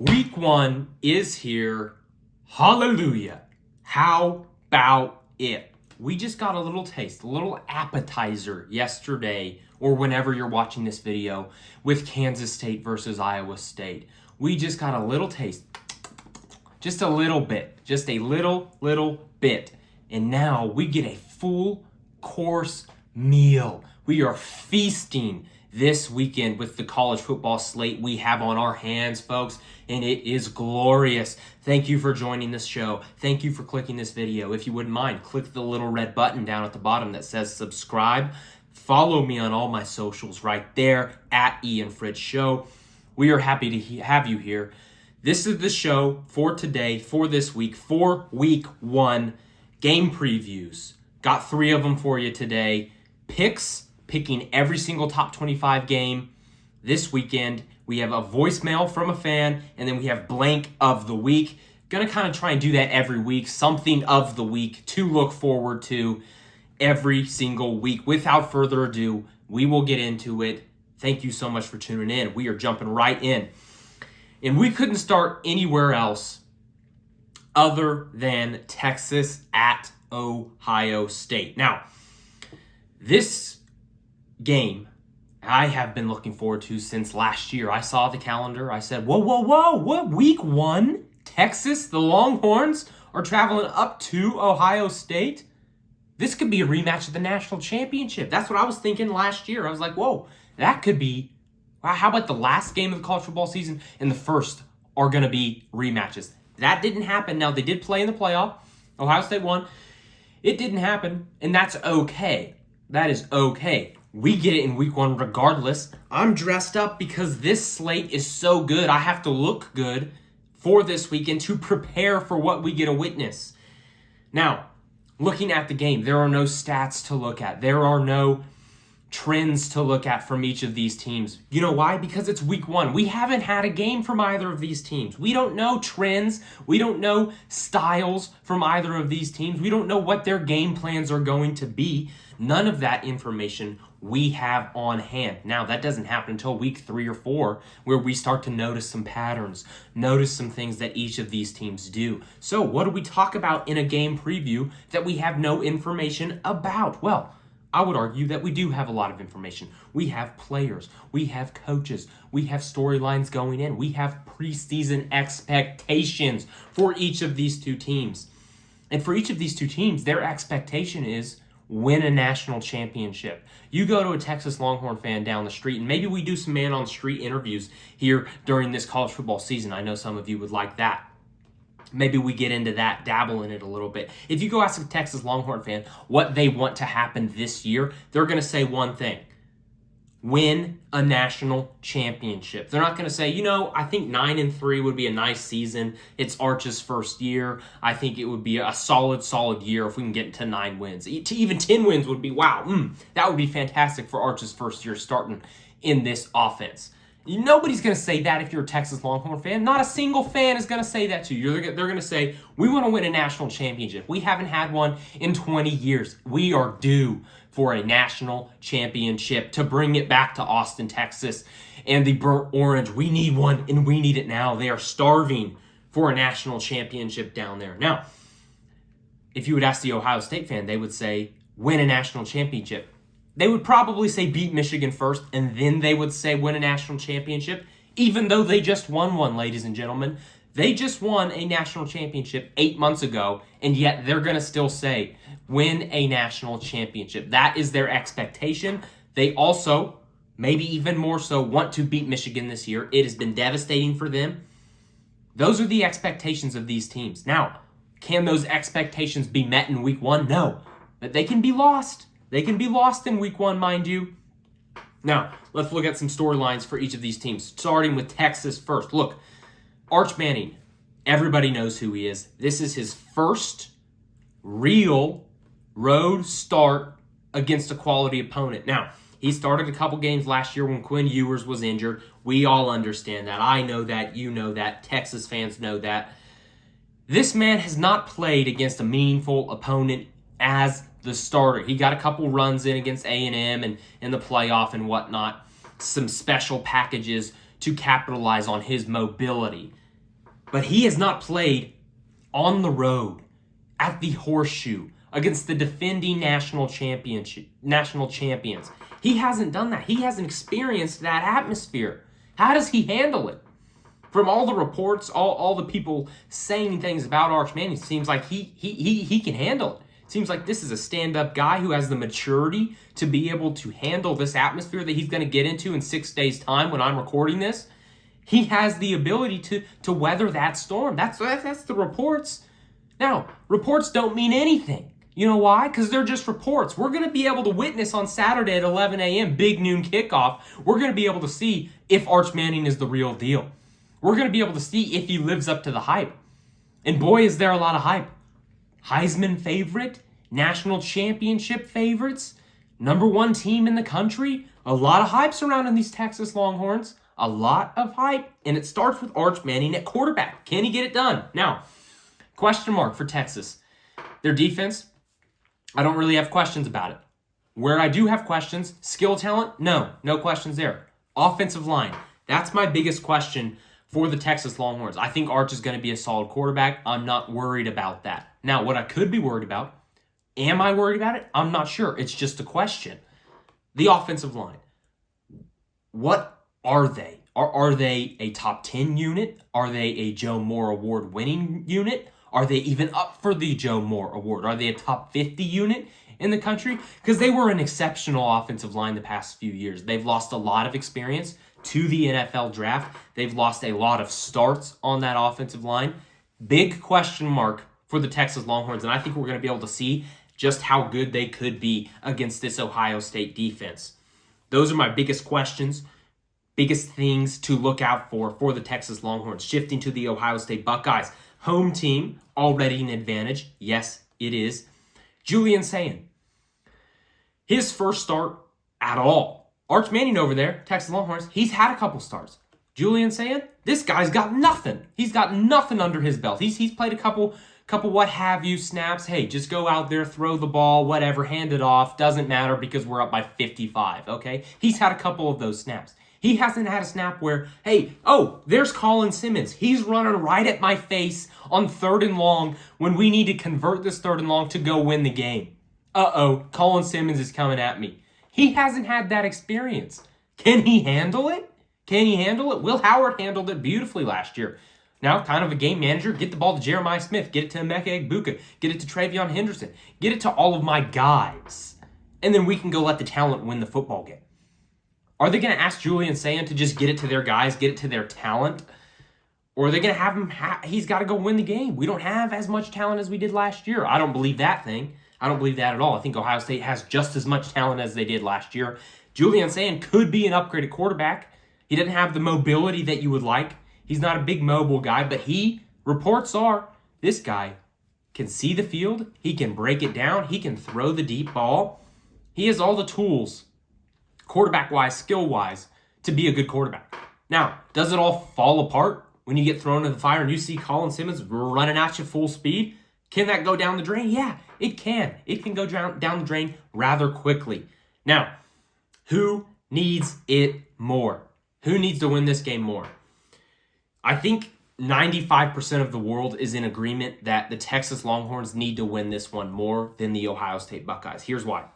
Week 1 is here. Hallelujah. How about it? We just got a little taste, a little appetizer yesterday, or whenever you're watching this video, with Kansas State versus Iowa State. We just got a little taste. Just a little bit. Just a little bit. And now we get a full course meal. We are feasting this weekend with the college football slate we have on our hands, folks, and it is glorious. Thank you for joining this show. Thank you for clicking this video. If you wouldn't mind, click the little red button down at the bottom that says subscribe. Follow me on all my socials right there at Ian Fritts Show. We are happy to have you here. This is the show for today, for this week, for week 1. Game previews. Got 3 of them for you today. Picking every single top 25 game this weekend. We have a voicemail from a fan, and then we have blank of the week. Gonna kind of try and do that every week. Something of the week to look forward to every single week. Without further ado, we will get into it. Thank you so much for tuning in. We are jumping right in. And we couldn't start anywhere else other than Texas at Ohio State. Now, this game I have been looking forward to since last year. I saw the calendar. I said, whoa, what? Week 1? Texas, the Longhorns, are traveling up to Ohio State? This could be a rematch of the national championship. That's what I was thinking last year. I was like, whoa, that could be. Wow, how about the last game of the college football season and the first are going to be rematches? That didn't happen. Now, they did play in the playoff. Ohio State won. It didn't happen, and that's okay. That is okay. We get it in week 1 regardless. I'm dressed up because this slate is so good. I have to look good for this weekend to prepare for what we get to witness. Now, looking at the game, there are no stats to look at. There are no trends to look at from each of these teams. You know why? Because it's week 1. We haven't had a game from either of these teams. We don't know trends. We don't know styles from either of these teams. We don't know what their game plans are going to be. None of that information we have on hand. Now, that doesn't happen until week 3 or 4, where we start to notice some patterns, notice some things that each of these teams do. So what do we talk about in a game preview that we have no information about? Well, I would argue that we do have a lot of information. We have players, we have coaches, we have storylines going in, we have preseason expectations for each of these two teams. And for each of these two teams, their expectation is win a national championship. You go to a Texas Longhorn fan down the street, and maybe we do some man-on-the-street interviews here during this college football season. I know some of you would like that. Maybe we get into that, dabble in it a little bit. If you go ask a Texas Longhorn fan what they want to happen this year, they're going to say one thing: win a national championship. They're not going to say, I think 9-3 would be a nice season. It's Arch's first year. I think it would be a solid year if we can get to 9 wins. Even 10 wins would be, wow, that would be fantastic for Arch's first year starting in this offense. Nobody's going to say that if you're a Texas Longhorn fan. Not a single fan is going to say that to you. They're going to say, we want to win a national championship. We haven't had one in 20 years. We are due for a national championship to bring it back to Austin, Texas. And the burnt orange, we need one, and we need it now. They are starving for a national championship down there. Now, if you would ask the Ohio State fan, they would say, win a national championship. They would probably say beat Michigan first, and then they would say win a national championship, even though they just won one, ladies and gentlemen. They just won a national championship 8 months ago, and yet they're going to still say win a national championship. That is their expectation. They also, maybe even more so, want to beat Michigan this year. It has been devastating for them. Those are the expectations of these teams. Now, can those expectations be met in week 1? No, but they can be lost. They can be lost in week 1, mind you. Now, let's look at some storylines for each of these teams, starting with Texas first. Look, Arch Manning, everybody knows who he is. This is his first real road start against a quality opponent. Now, he started a couple games last year when Quinn Ewers was injured. We all understand that. I know that. You know that. Texas fans know that. This man has not played against a meaningful opponent as the starter. He got a couple runs in against A&M and in the playoff and whatnot. Some special packages to capitalize on his mobility. But he has not played on the road at the Horseshoe against the defending national champions. He hasn't done that. He hasn't experienced that atmosphere. How does he handle it? From all the reports, all the people saying things about Arch Manning, it seems like he can handle it. It seems like this is a stand-up guy who has the maturity to be able to handle this atmosphere that he's going to get into in 6 days' time when I'm recording this. He has the ability to weather that storm. That's the reports. Now, reports don't mean anything. You know why? Because they're just reports. We're going to be able to witness on Saturday at 11 a.m., big noon kickoff. We're going to be able to see if Arch Manning is the real deal. We're going to be able to see if he lives up to the hype. And boy, is there a lot of hype. Heisman favorite, national championship favorites, number one team in the country. A lot of hype surrounding these Texas Longhorns. A lot of hype. And it starts with Arch Manning at quarterback. Can he get it done? Now, question mark for Texas. Their defense, I don't really have questions about it. Where I do have questions, skill talent, no questions there. Offensive line, that's my biggest question for the Texas Longhorns. I think Arch is going to be a solid quarterback. I'm not worried about that. Now, what I could be worried about, am I worried about it? I'm not sure. It's just a question. The offensive line, what are they? Are they a top 10 unit? Are they a Joe Moore Award-winning unit? Are they even up for the Joe Moore Award? Are they a top 50 unit in the country? Because they were an exceptional offensive line the past few years. They've lost a lot of experience to the NFL draft. They've lost a lot of starts on that offensive line. Big question mark for the Texas Longhorns, and I think we're going to be able to see just how good they could be against this Ohio State defense. Those are my biggest questions, biggest things to look out for the Texas Longhorns. Shifting to the Ohio State Buckeyes. Home team, already an advantage. Yes, it is. Julian Sayin. His first start at all. Arch Manning over there, Texas Longhorns, he's had a couple starts. Julian Sayin, this guy's got nothing. He's got nothing under his belt. He's played a couple what have you snaps. Hey, just go out there, throw the ball, whatever, hand it off. Doesn't matter because we're up by 55, okay? He's had a couple of those snaps. He hasn't had a snap where, hey, oh, there's Colin Simmons. He's running right at my face on 3rd and long when we need to convert this 3rd and long to go win the game. Uh-oh, Colin Simmons is coming at me. He hasn't had that experience. Can he handle it? Can he handle it? Will Howard handled it beautifully last year. Now, kind of a game manager, get the ball to Jeremiah Smith, get it to Emeka Egbuka, get it to Travion Henderson, get it to all of my guys, and then we can go let the talent win the football game. Are they going to ask Julian Sayin to just get it to their guys, get it to their talent? Or are they going to have him, he's got to go win the game. We don't have as much talent as we did last year. I don't believe that thing. I don't believe that at all. I think Ohio State has just as much talent as they did last year. Julian Sayin could be an upgraded quarterback. He doesn't have the mobility that you would like. He's not a big mobile guy, but reports are, this guy can see the field. He can break it down. He can throw the deep ball. He has all the tools, quarterback-wise, skill-wise, to be a good quarterback. Now, does it all fall apart when you get thrown in the fire and you see Colin Simmons running at you full speed? Can that go down the drain? Yeah, it can. It can go down the drain rather quickly. Now, who needs it more? Who needs to win this game more? I think 95% of the world is in agreement that the Texas Longhorns need to win this one more than the Ohio State Buckeyes. Here's why.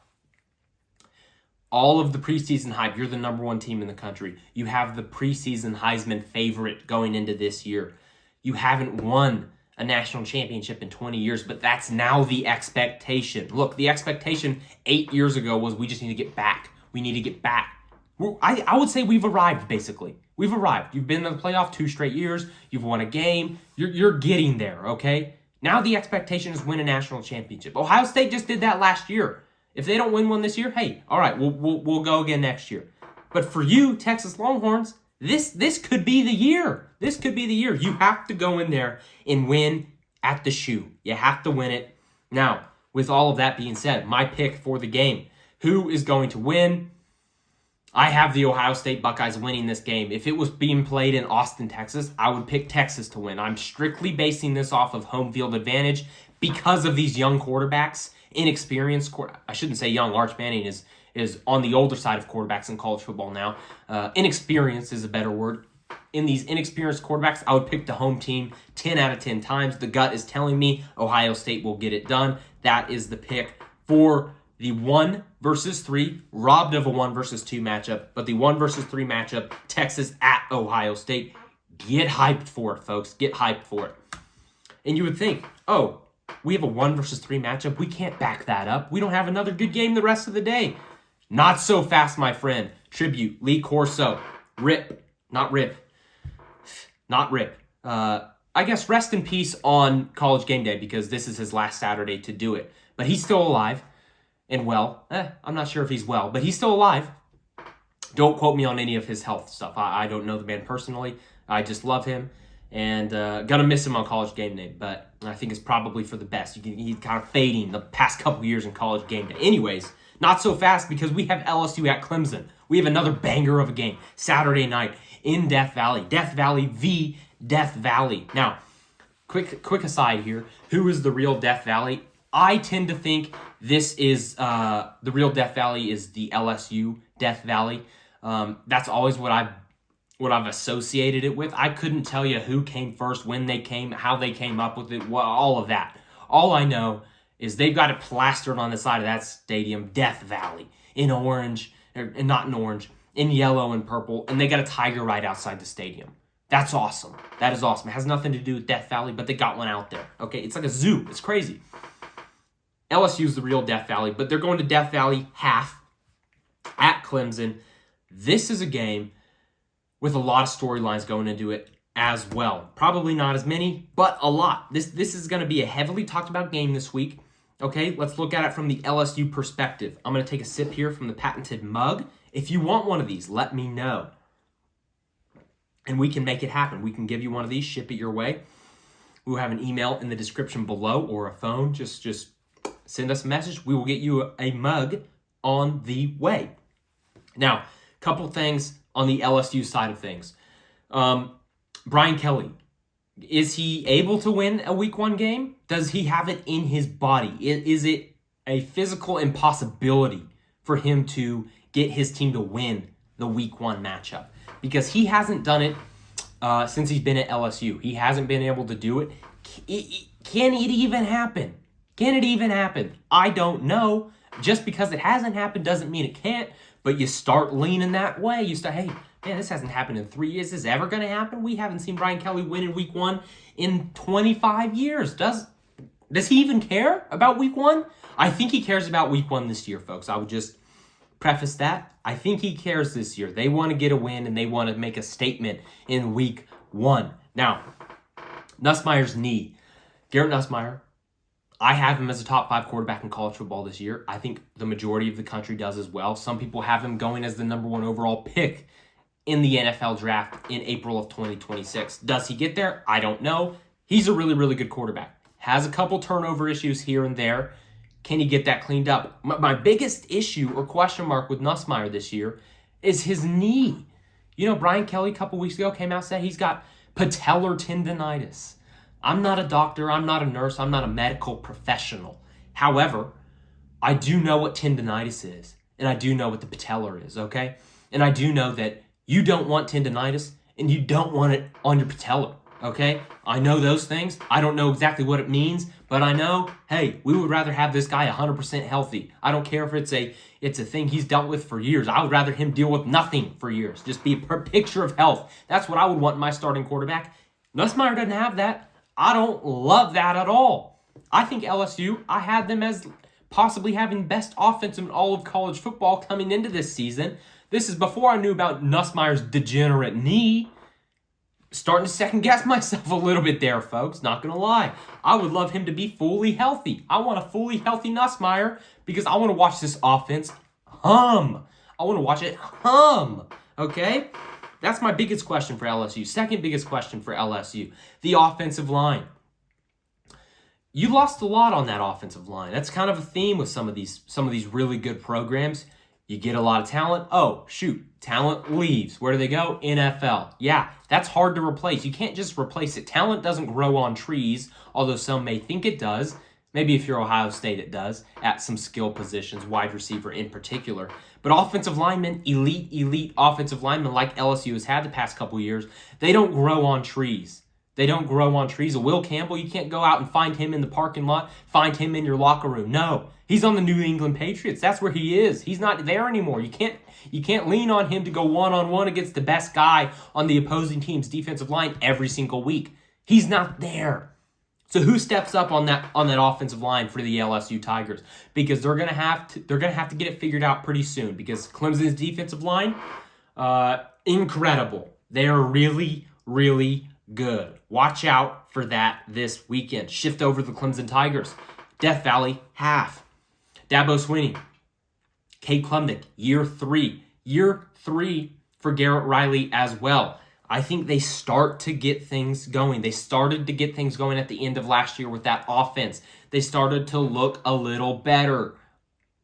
All of the preseason hype, you're the number one team in the country. You have the preseason Heisman favorite going into this year. You haven't won a national championship in 20 years, but that's now the expectation. Look, the expectation 8 years ago was we just need to get back. We need to get back. I would say we've arrived, basically. We've arrived. You've been in the playoff 2 straight years. You've won a game. You're getting there, okay? Now the expectation is win a national championship. Ohio State just did that last year. If they don't win one this year, hey, all right, we'll go again next year. But for you, Texas Longhorns, this could be the year. This could be the year. You have to go in there and win at the shoe. You have to win it. Now, with all of that being said, my pick for the game. Who is going to win? I have the Ohio State Buckeyes winning this game. If it was being played in Austin, Texas, I would pick Texas to win. I'm strictly basing this off of home field advantage because of these young quarterbacks, inexperienced. I shouldn't say young. Arch Manning is on the older side of quarterbacks in college football now. Inexperienced is a better word. in these inexperienced quarterbacks, I would pick the home team 10 out of 10 times. The gut is telling me Ohio State will get it done. That is the pick for the 1 versus 3, robbed of a 1 versus 2 matchup, but the 1 versus 3 matchup, Texas at Ohio State. Get hyped for it, folks. Get hyped for it. And you would think, oh, we have a 1 versus 3 matchup. We can't back that up. We don't have another good game the rest of the day. Not so fast, my friend. Tribute, Lee Corso. Rip. Not rip. Not rip. I guess rest in peace on College Game Day because this is his last Saturday to do it. But he's still alive and well. I'm not sure if he's well, but he's still alive. Don't quote me on any of his health stuff. I don't know the man personally. I just love him. And gonna miss him on College Game Day, but I think it's probably for the best. He's kind of fading the past couple years in College Game Day. Anyways, not so fast because we have LSU at Clemson. We have another banger of a game. Saturday night in Death Valley. Death Valley v. Death Valley. Now, quick aside here. Who is the real Death Valley? I tend to think this is the real Death Valley is the LSU Death Valley. That's always what I've associated it with. I couldn't tell you who came first, when they came, how they came up with it, all of that. All I know is they've got it plastered on the side of that stadium, Death Valley, in orange, and not in orange, in yellow and purple, and they got a tiger right outside the stadium. That's awesome. That is awesome. It has nothing to do with Death Valley, but they got one out there. Okay, it's like a zoo. It's crazy. LSU's the real Death Valley, but they're going to Death Valley half at Clemson. This is a game with a lot of storylines going into it as well. Probably not as many, but a lot. This is going to be a heavily talked about game this week. Okay, let's look at it from the LSU perspective. I'm going to take a sip here from the patented mug. If you want one of these, let me know. And we can make it happen. We can give you one of these, ship it your way. We'll have an email in the description below or a phone. Just send us a message. We will get you a mug on the way. Now, a couple things on the LSU side of things. Brian Kelly, is he able to win a week 1 game? Does he have it in his body? Is it a physical impossibility for him to get his team to win the week 1 matchup? Because he hasn't done it since he's been at LSU. He hasn't been able to do it. Can it even happen? Can it even happen? I don't know. Just because it hasn't happened doesn't mean it can't. But you start leaning that way. You start, hey, man, this hasn't happened in 3 years. Is this ever going to happen? We haven't seen Brian Kelly win in week 1 in 25 years. Does he even care about week 1? I think he cares about week 1 this year, folks. I would just preface that. I think he cares this year. They want to get a win and they want to make a statement in week 1. Now, Nussmeier's knee. Garrett Nussmeier, I have him as a top 5 quarterback in college football this year. I think the majority of the country does as well. Some people have him going as the number 1 overall pick in the NFL draft in April of 2026. Does he get there? I don't know. He's a really, really good quarterback. Has a couple turnover issues here and there. Can he get that cleaned up? My biggest issue or question mark with Nussmeier this year is his knee. You know, Brian Kelly a couple weeks ago came out and said he's got patellar tendonitis. I'm not a doctor. I'm not a nurse. I'm not a medical professional. However, I do know what tendonitis is, and I do know what the patellar is, okay? And I do know that you don't want tendonitis, and you don't want it on your patellar, okay? I know those things. I don't know exactly what it means, but I know, hey, we would rather have this guy 100% healthy. I don't care if it's a thing he's dealt with for years. I would rather him deal with nothing for years. Just be a picture of health. That's what I would want in my starting quarterback. Nussmeier doesn't have that. I don't love that at all. I think LSU, I had them as possibly having best offense in all of college football coming into this season. This is before I knew about Nussmeier's degenerate knee. Starting to second guess myself a little bit there, folks. Not going to lie. I would love him to be fully healthy. I want a fully healthy Nussmeier because I want to watch this offense hum. I want to watch it hum. Okay? That's my biggest question for LSU. Second biggest question for LSU, the offensive line. You lost a lot on that offensive line. That's kind of a theme with some of these really good programs. You get a lot of talent. Oh, shoot. Talent leaves. Where do they go? NFL. Yeah, that's hard to replace. You can't just replace it. Talent doesn't grow on trees, although some may think it does. Maybe if you're Ohio State, it does, at some skill positions, wide receiver in particular. But offensive linemen, elite offensive linemen like LSU has had the past couple years, they don't grow on trees. They don't grow on trees. A Will Campbell, you can't go out and find him in the parking lot, find him in your locker room. No, he's on the New England Patriots. That's where he is. He's not there anymore. You can't lean on him to go one-on-one against the best guy on the opposing team's defensive line every single week. He's not there. So who steps up on that offensive line for the LSU Tigers? Because they're gonna have to get it figured out pretty soon. Because Clemson's defensive line, incredible. They are really good. Watch out for that this weekend. Shift over to the Clemson Tigers. Death Valley half. Dabo Swinney, Cade Klubnik, year three for Garrett Riley as well. I think they start to get things going. They started to get things going at the end of last year with that offense. They started to look a little better.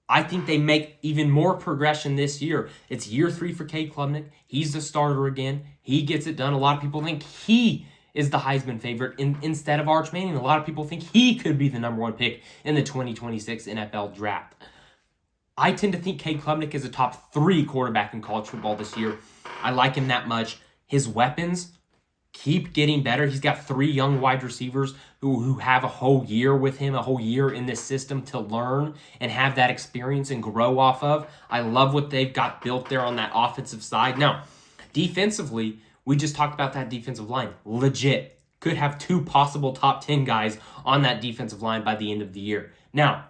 I think they make even more progression this year. It's year 3 for Cade Klubnik. He's the starter again. He gets it done. A lot of people think he is the Heisman favorite instead of Arch Manning. A lot of people think he could be the number 1 pick in the 2026 NFL draft. I tend to think Cade Klubnik is a top 3 quarterback in college football this year. I like him that much. His weapons keep getting better. He's got 3 young wide receivers who have a whole year with him, a whole year in this system to learn and have that experience and grow off of. I love what they've got built there on that offensive side. Now, defensively, we just talked about that defensive line. Legit. Could have 2 possible top 10 guys on that defensive line by the end of the year. Now,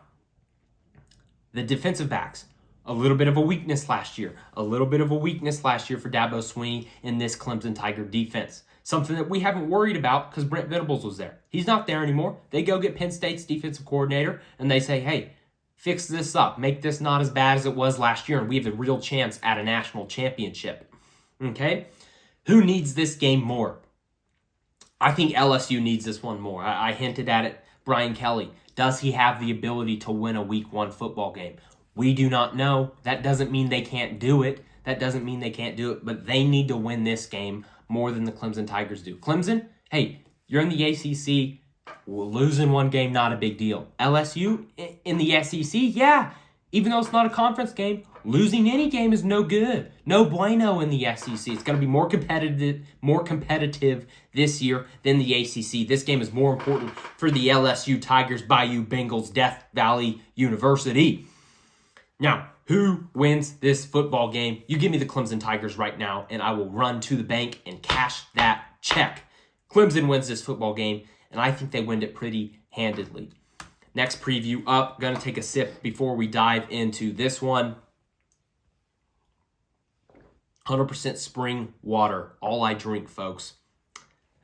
the defensive backs. A little bit of a weakness last year. A little bit of a weakness last year for Dabo Swinney in this Clemson Tiger defense. Something that we haven't worried about because Brent Venables was there. He's not there anymore. They go get Penn State's defensive coordinator and they say, hey, fix this up. Make this not as bad as it was last year and we have a real chance at a national championship. Okay? Who needs this game more? I think LSU needs this one more. I hinted at it. Brian Kelly. Does he have the ability to win a week 1 football game? We do not know. That doesn't mean they can't do it. But they need to win this game more than the Clemson Tigers do. Clemson, hey, you're in the ACC. Losing one game, not a big deal. LSU in the SEC, yeah. Even though it's not a conference game, losing any game is no good. No bueno in the SEC. It's going to be more competitive this year than the ACC. This game is more important for the LSU Tigers, Bayou Bengals, Death Valley University. Now, who wins this football game? You give me the Clemson Tigers right now, and I will run to the bank and cash that check. Clemson wins this football game, and I think they win it pretty handedly. Next preview up. Going to take a sip before we dive into this one. 100% spring water. All I drink, folks.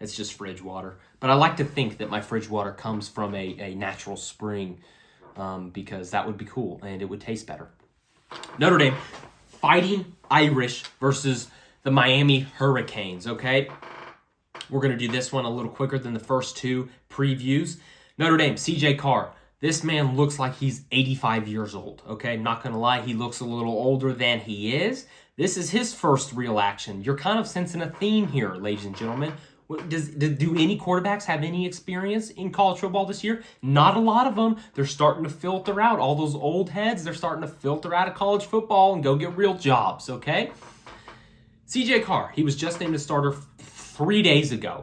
It's just fridge water. But I like to think that my fridge water comes from a natural spring because that would be cool and it would taste better. Notre Dame Fighting Irish versus the Miami Hurricanes, okay? We're going to do this one a little quicker than the first 2 previews. Notre Dame, CJ Carr. This man looks like he's 85 years old, okay? I'm not going to lie, he looks a little older than he is. This is his first real action. You're kind of sensing a theme here, ladies and gentlemen. Do any quarterbacks have any experience in college football this year? Not a lot of them. They're starting to filter out. All those old heads, they're starting to filter out of college football and go get real jobs, okay? CJ Carr, he was just named a starter 3 days ago.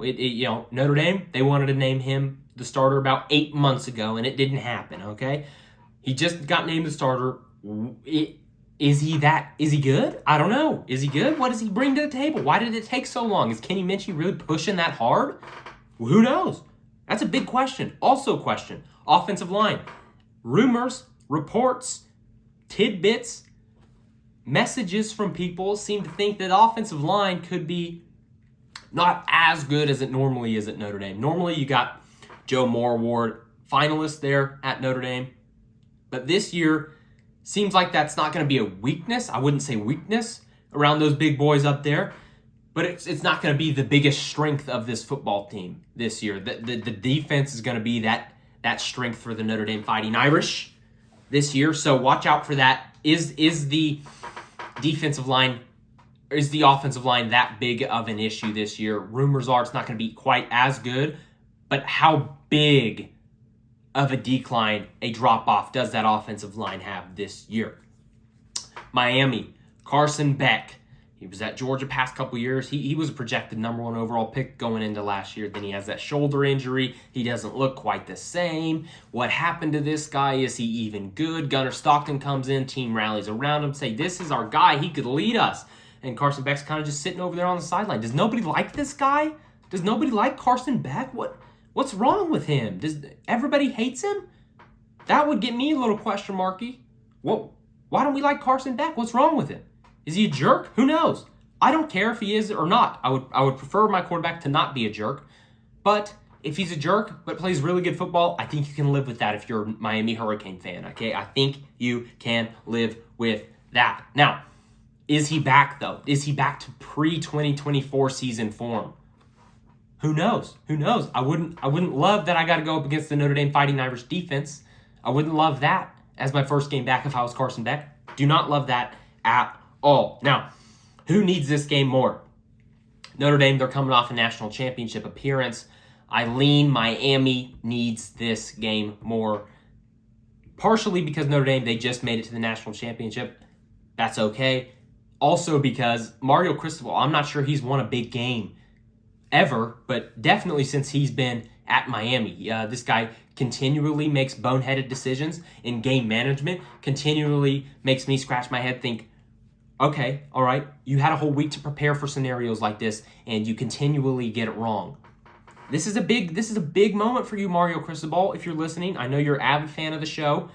Notre Dame, they wanted to name him the starter about 8 months ago, and it didn't happen, okay? He just got named the starter. Is he good? I don't know. Is he good? What does he bring to the table? Why did it take so long? Is Kenny Minchey really pushing that hard? Well, who knows? That's a big question. Also question, offensive line. Rumors, reports, tidbits, messages from people seem to think that offensive line could be not as good as it normally is at Notre Dame. Normally you got Joe Moore Award finalist there at Notre Dame. But this year, seems like that's not going to be a weakness. I wouldn't say weakness around those big boys up there, but it's not going to be the biggest strength of this football team this year. The defense is going to be that strength for the Notre Dame Fighting Irish this year. So watch out for that. Is the offensive line that big of an issue this year? Rumors are it's not going to be quite as good, but how big of a decline, a drop-off does that offensive line have this year? Miami, Carson Beck. He was at Georgia past couple years. He was a projected number 1 overall pick going into last year. Then he has that shoulder injury. He doesn't look quite the same. What happened to this guy? Is he even good? Gunnar Stockton comes in. Team rallies around him. Say, this is our guy. He could lead us. And Carson Beck's kind of just sitting over there on the sideline. Does nobody like this guy? Does nobody like Carson Beck? What's wrong with him? Does everybody hates him? That would get me a little question marky. Why don't we like Carson Beck? What's wrong with him? Is he a jerk? Who knows? I don't care if he is or not. I would prefer my quarterback to not be a jerk. But if he's a jerk but plays really good football, I think you can live with that if you're a Miami Hurricane fan, okay? I think you can live with that. Now, is he back, though? Is he back to pre-2024 season form? Who knows? Who knows? I wouldn't love that I got to go up against the Notre Dame Fighting Irish defense. I wouldn't love that as my first game back if I was Carson Beck. Do not love that at all. Now, who needs this game more? Notre Dame, they're coming off a national championship appearance. I lean Miami needs this game more. Partially because Notre Dame, they just made it to the national championship. That's okay. Also because Mario Cristobal, I'm not sure he's won a big game ever, but definitely since he's been at Miami. This guy continually makes boneheaded decisions in game management, continually makes me scratch my head, think, okay, all right, you had a whole week to prepare for scenarios like this, and you continually get it wrong. This is a big moment for you, Mario Cristobal, if you're listening. I know you're an avid fan of the show.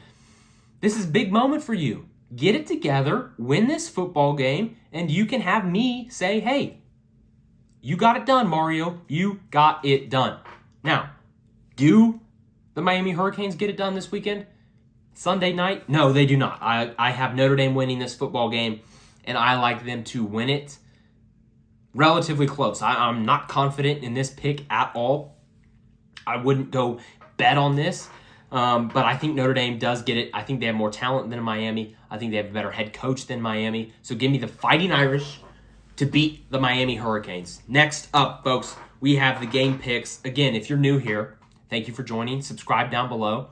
This is a big moment for you. Get it together, win this football game, and you can have me say, hey, you got it done, Mario. You got it done. Now, do the Miami Hurricanes get it done this weekend? Sunday night? No, they do not. I have Notre Dame winning this football game, and I like them to win it relatively close. I'm not confident in this pick at all. I wouldn't go bet on this, but I think Notre Dame does get it. I think they have more talent than Miami. I think they have a better head coach than Miami. So give me the Fighting Irish to beat the Miami Hurricanes. Next up, folks, we have the game picks. Again, if you're new here, thank you for joining. Subscribe down below.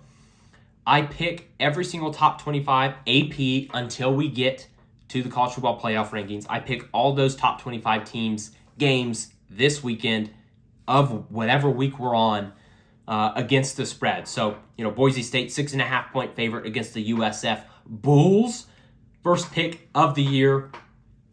I pick every single top 25 AP until we get to the college football playoff rankings. I pick all those top 25 teams, games this weekend of whatever week we're on against the spread. So, Boise State, 6.5 point favorite against the USF Bulls. First pick of the year.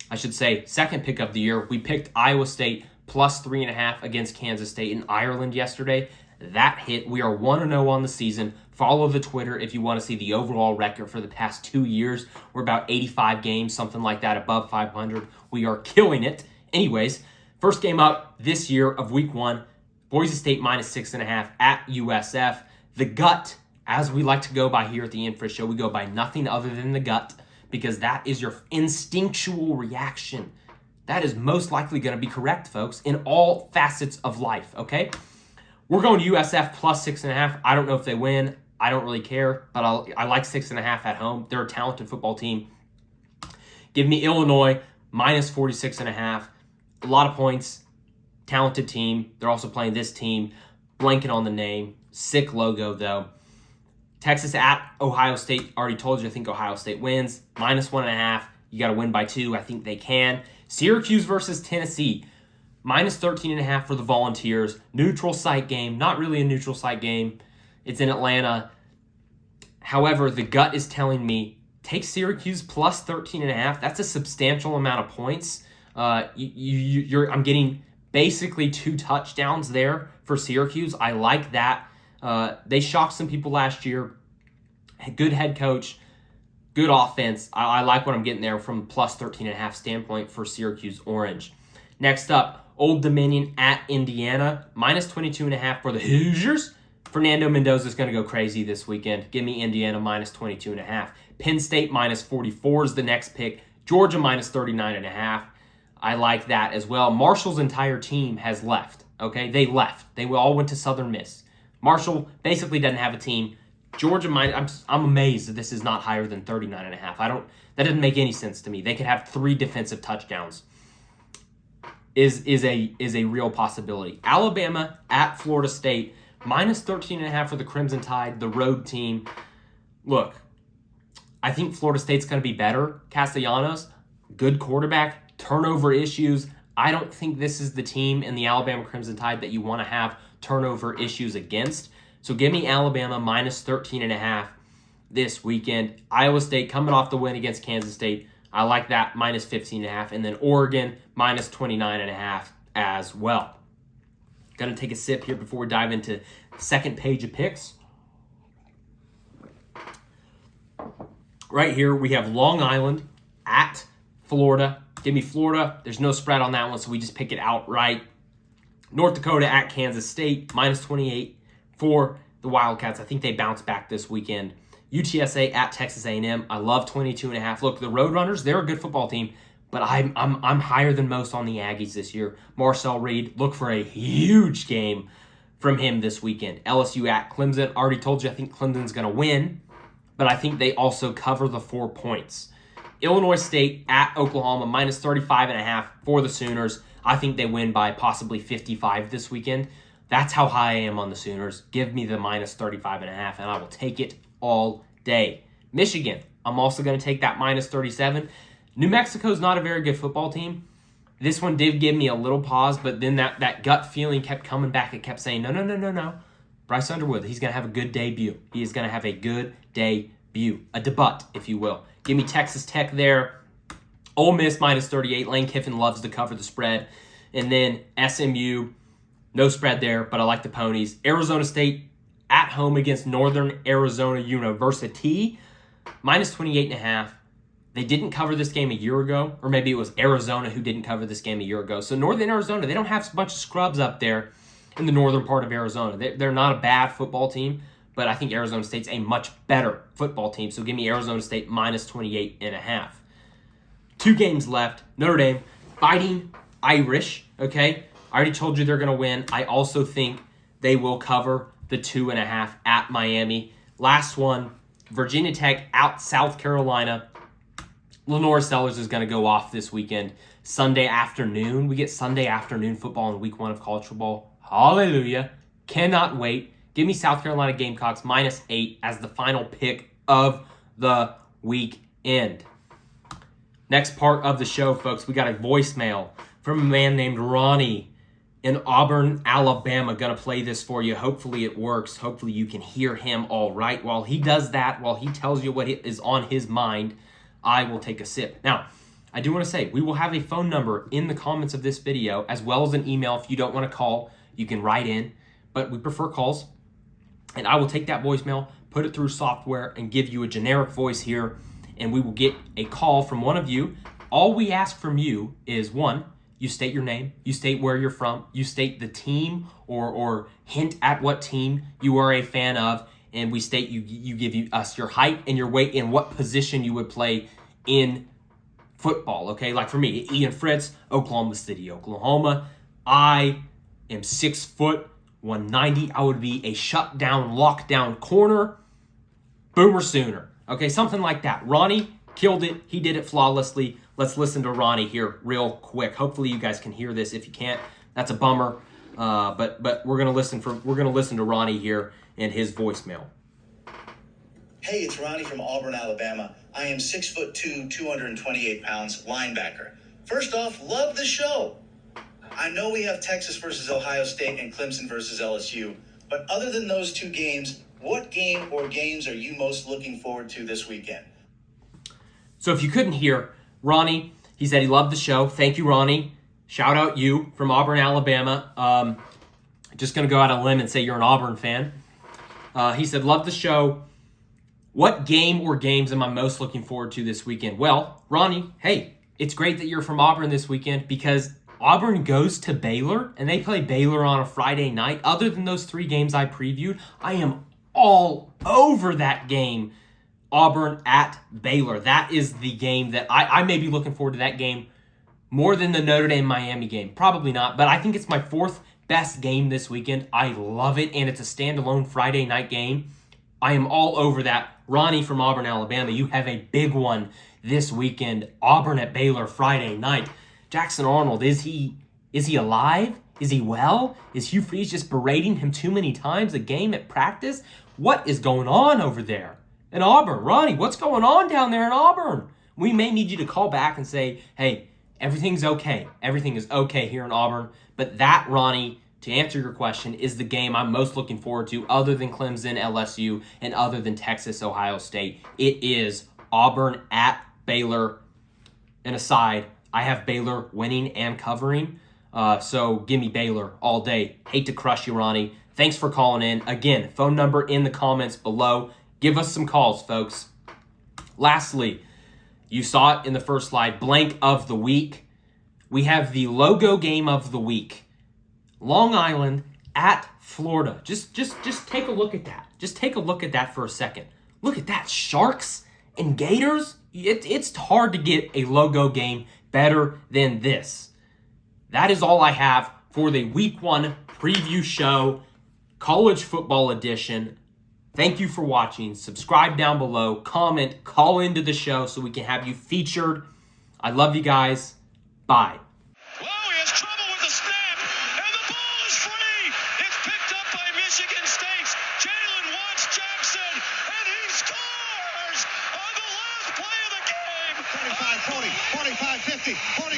I should say second pick of the year. We picked Iowa State plus 3.5 against Kansas State in Ireland yesterday. That hit. We are 1-0 on the season. Follow the Twitter if you want to see the overall record for the past 2 years. We're about 85 games, something like that, above 500. We are killing it. Anyways, first game up this year of week 1, Boise State minus 6.5 at USF. The gut, as we like to go by here at the Infra Show, we go by nothing other than the gut because that is your instinctual reaction. That is most likely going to be correct, folks, in all facets of life, okay? We're going to USF plus 6.5. I don't know if they win. I don't really care, but I like 6.5 at home. They're a talented football team. Give me Illinois minus 46.5. A lot of points. Talented team. They're also playing this team. Blanking on the name. Sick logo, though. Texas at Ohio State. Already told you I think Ohio State wins. Minus 1.5. You got to win by 2. I think they can. Syracuse versus Tennessee. Minus 13.5 for the Volunteers. Neutral site game. Not really a neutral site game. It's in Atlanta. However, the gut is telling me take Syracuse plus 13.5. That's a substantial amount of points. I'm getting basically 2 touchdowns there for Syracuse. I like that. They shocked some people last year. Good head coach. Good offense. I like what I'm getting there from plus 13.5 standpoint for Syracuse Orange. Next up, Old Dominion at Indiana. Minus 22.5 for the Hoosiers. Fernando Mendoza is going to go crazy this weekend. Give me Indiana minus 22.5. Penn State minus 44 is the next pick. Georgia minus 39.5. I like that as well. Marshall's entire team has left. Okay, they left. They all went to Southern Miss. Marshall basically doesn't have a team. Georgia minus. I'm amazed that this is not higher than 39.5. That doesn't make any sense to me. They could have 3 defensive touchdowns. Is a real possibility. Alabama at Florida State minus 13.5 for the Crimson Tide, the road team. Look, I think Florida State's going to be better. Castellanos, good quarterback, turnover issues. I don't think this is the team in the Alabama Crimson Tide that you want to have turnover issues against. So give me Alabama minus 13.5 this weekend. Iowa State coming off the win against Kansas State. I like that minus 15.5. And then Oregon minus 29.5 as well. Going to take a sip here before we dive into the second page of picks. Right here, we have Long Island at Florida. Give me Florida. There's no spread on that one, so we just pick it outright. North Dakota at Kansas State, minus 28 for the Wildcats. I think they bounce back this weekend. UTSA at Texas A&M. I love 22.5. Look, the Roadrunners, they're a good football team, but I'm higher than most on the Aggies this year. Marcel Reed, look for a huge game from him this weekend. LSU at Clemson. Already told you I think Clemson's going to win, but I think they also cover the 4 points. Illinois State at Oklahoma, minus 35.5 for the Sooners. I think they win by possibly 55 this weekend. That's how high I am on the Sooners. Give me the minus 35.5, and I will take it all day. Michigan, I'm also going to take that minus 37. New Mexico's not a very good football team. This one did give me a little pause, but then that gut feeling kept coming back. It kept saying, no. Bryce Underwood, he's going to have a good debut. He is going to have a good debut. A debut, if you will. Give me Texas Tech there. Ole Miss minus 38. Lane Kiffin loves to cover the spread. And then SMU, no spread there, but I like the ponies. Arizona State at home against Northern Arizona University, minus 28.5. They didn't cover this game a year ago, or maybe it was Arizona who didn't cover this game a year ago. So Northern Arizona, they don't have a bunch of scrubs up there in the northern part of Arizona. They're not a bad football team, but I think Arizona State's a much better football team. So give me Arizona State minus 28.5. 2 games left. Notre Dame, Fighting Irish, okay? I already told you they're going to win. I also think they will cover the 2.5 at Miami. Last one, Virginia Tech out South Carolina. Lenore Sellers is going to go off this weekend. Sunday afternoon. We get Sunday afternoon football in week 1 of college football. Hallelujah. Cannot wait. Give me South Carolina Gamecocks minus 8 as the final pick of the weekend. Next part of the show, folks, we got a voicemail from a man named Ronnie in Auburn, Alabama. Going to play this for you. Hopefully it works. Hopefully you can hear him all right. While he does that, while he tells you what is on his mind, I will take a sip. Now, I do want to say, we will have a phone number in the comments of this video, as well as an email. If you don't want to call, you can write in, but we prefer calls. And I will take that voicemail, put it through software, and give you a generic voice here, and we will get a call from one of you. All we ask from you is, 1, you state your name, you state where you're from, you state the team or hint at what team you are a fan of, and we state you give us your height and your weight and what position you would play in football, okay? Like for me, Ian Fritts, Oklahoma City, Oklahoma. I am 6 foot, 190. I would be a shutdown, lockdown corner. Boomer Sooner. Okay, something like that. Ronnie killed it. He did it flawlessly. Let's listen to Ronnie here real quick. Hopefully you guys can hear this. If you can't, that's a bummer. But we're gonna listen to Ronnie here and his voicemail. Hey, it's Ronnie from Auburn, Alabama. I am 6'2", 228 pounds, linebacker. First off, love the show. I know we have Texas versus Ohio State and Clemson versus LSU, but other than those 2 games, what game or games are you most looking forward to this weekend? So if you couldn't hear, Ronnie, he said he loved the show. Thank you, Ronnie. Shout out you from Auburn, Alabama. Just going to go out on a limb and say you're an Auburn fan. He said, love the show. What game or games am I most looking forward to this weekend? Well, Ronnie, hey, it's great that you're from Auburn this weekend because Auburn goes to Baylor, and they play Baylor on a Friday night. Other than those 3 games I previewed, I am all over that game. Auburn at Baylor. That is the game that I may be looking forward to that game more than the Notre Dame-Miami game. Probably not, but I think it's my 4th best game this weekend. I love it, and it's a standalone Friday night game. I am all over that. Ronnie from Auburn, Alabama, you have a big one this weekend. Auburn at Baylor Friday night. Jackson Arnold, is he alive? Is he well? Is Hugh Freeze just berating him too many times a game at practice? What is going on over there in Auburn? Ronnie, what's going on down there in Auburn? We may need you to call back and say, hey, everything's okay. Everything is okay here in Auburn. But that, Ronnie, to answer your question, is the game I'm most looking forward to other than Clemson, LSU, and other than Texas, Ohio State. It is Auburn at Baylor. And aside, I have Baylor winning and covering. So give me Baylor all day. Hate to crush you, Ronnie. Thanks for calling in. Again, phone number in the comments below. Give us some calls, folks. Lastly, you saw it in the first slide, blank of the week. We have the logo game of the week. Long Island at Florida. Just take a look at that. Just take a look at that for a second. Look at that. Sharks and Gators. It's hard to get a logo game better than this. That is all I have for the Week 1 preview show, College Football Edition. Thank you for watching. Subscribe down below. Comment. Call into the show so we can have you featured. I love you guys. Bye. Whoa, he has trouble with the snap, and the ball is free. It's picked up by Michigan State's Jalen Watts Jackson, and he scores on the last play of the game. 45, 40, 45, 50, 40.